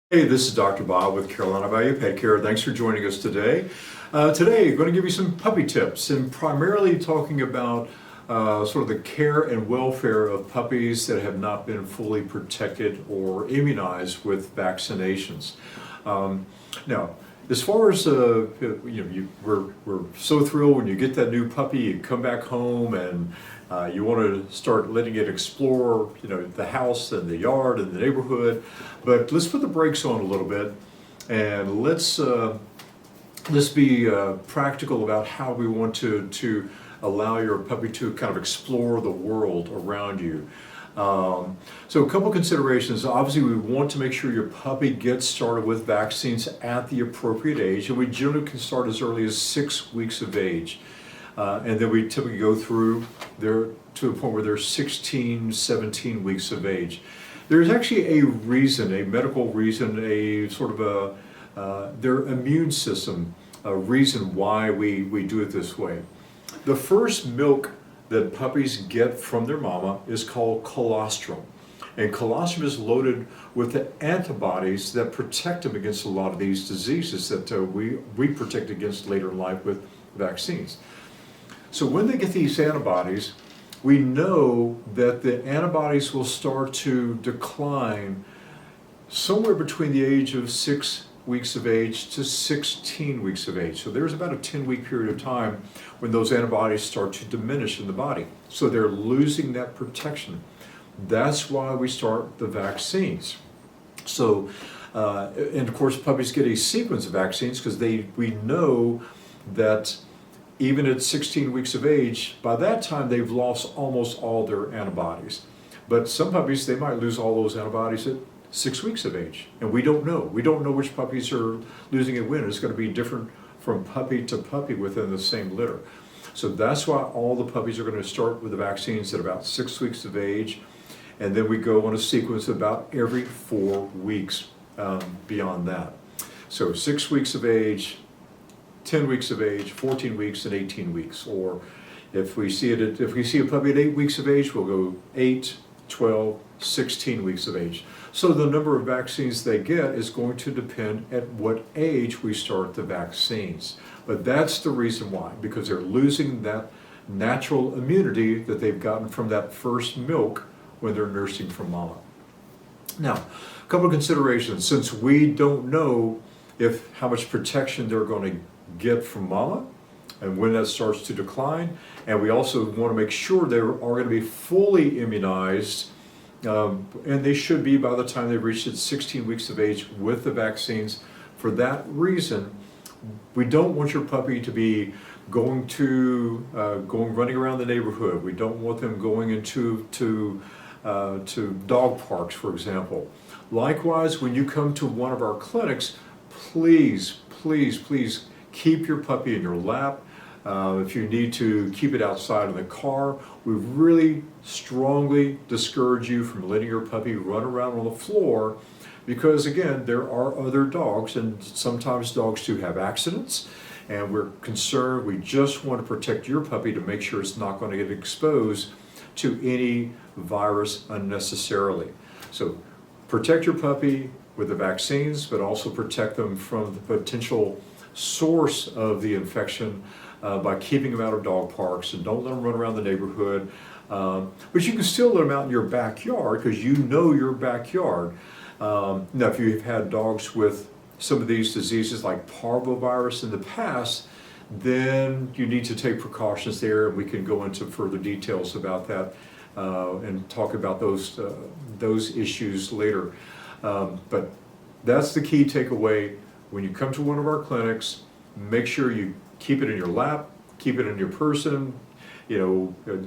Hey, this is Dr. Bob with Carolina Value Pet Care. Thanks for joining us today. Today, I'm going to give you some puppy tips and primarily talking about sort of the care and welfare of puppies that have not been fully protected or immunized with vaccinations. Now, as far as we're so thrilled when you get that new puppy, you come back home and you want to start letting it explore, the house and the yard and the neighborhood. But let's put the brakes on a little bit, and let's be practical about how we want to allow your puppy to kind of explore the world around you. So a couple considerations. Obviously, we want to make sure your puppy gets started with vaccines at the appropriate age, and we generally can start as early as 6 weeks of age. And then we typically go through there to a point where they're 16, 17 weeks of age. There's actually a reason, a medical reason, a sort of their immune system, a reason why we do it this way. The first milk that puppies get from their mama is called colostrum. And colostrum is loaded with the antibodies that protect them against a lot of these diseases that we protect against later in life with vaccines. So when they get these antibodies, we know that the antibodies will start to decline somewhere between the age of 6 weeks of age to 16 weeks of age. So there's about a 10-week period of time when those antibodies start to diminish in the body. So they're losing that protection. That's why we start the vaccines. So, and of course, puppies get a sequence of vaccines because we know that even at 16 weeks of age, by that time they've lost almost all their antibodies. But some puppies, they might lose all those antibodies at 6 weeks of age. And we don't know. We don't know which puppies are losing it when. It's going to be different from puppy to puppy within the same litter. So that's why all the puppies are going to start with the vaccines at about 6 weeks of age. And then we go on a sequence about every 4 weeks beyond that. So 6 weeks of age, 10 weeks of age, 14 weeks, and 18 weeks. Or if we see a puppy at 8 weeks of age, we'll go 8, 12, 16 weeks of age. So the number of vaccines they get is going to depend at what age we start the vaccines. But that's the reason why, because they're losing that natural immunity that they've gotten from that first milk when they're nursing from mama. Now, a couple of considerations. Since we don't know how much protection they're going to get from mama and when that starts to decline, and we also want to make sure they are going to be fully immunized, and they should be by the time they reach 16 weeks of age with the vaccines. For that reason, we don't want your puppy to be running around the neighborhood. We don't want them going into to dog parks, for example. Likewise, when you come to one of our clinics, please keep your puppy in your lap. If you need to, keep it outside in the car. We really strongly discourage you from letting your puppy run around on the floor because, again, there are other dogs, and sometimes dogs do have accidents, and we're concerned. We just want to protect your puppy to make sure it's not going to get exposed to any virus unnecessarily. So protect your puppy with the vaccines, but also protect them from the potential source of the infection by keeping them out of dog parks, and don't let them run around the neighborhood. But you can still let them out in your backyard because you know your backyard. Now, if you've had dogs with some of these diseases like parvovirus in the past, then you need to take precautions there, and we can go into further details about that and talk about those issues later. But that's the key takeaway. When you come to one of our clinics, make sure you keep it in your lap, keep it in your person.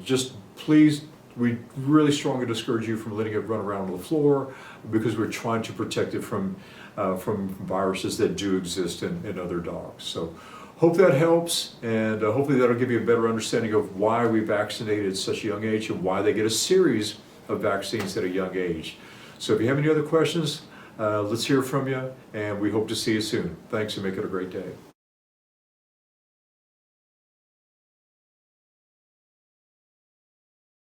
Just please, we really strongly discourage you from letting it run around on the floor because we're trying to protect it from viruses that do exist in other dogs. So hope that helps, and hopefully that'll give you a better understanding of why we vaccinate at such a young age and why they get a series of vaccines at a young age. So if you have any other questions, let's hear from you, and we hope to see you soon. Thanks, and make it a great day.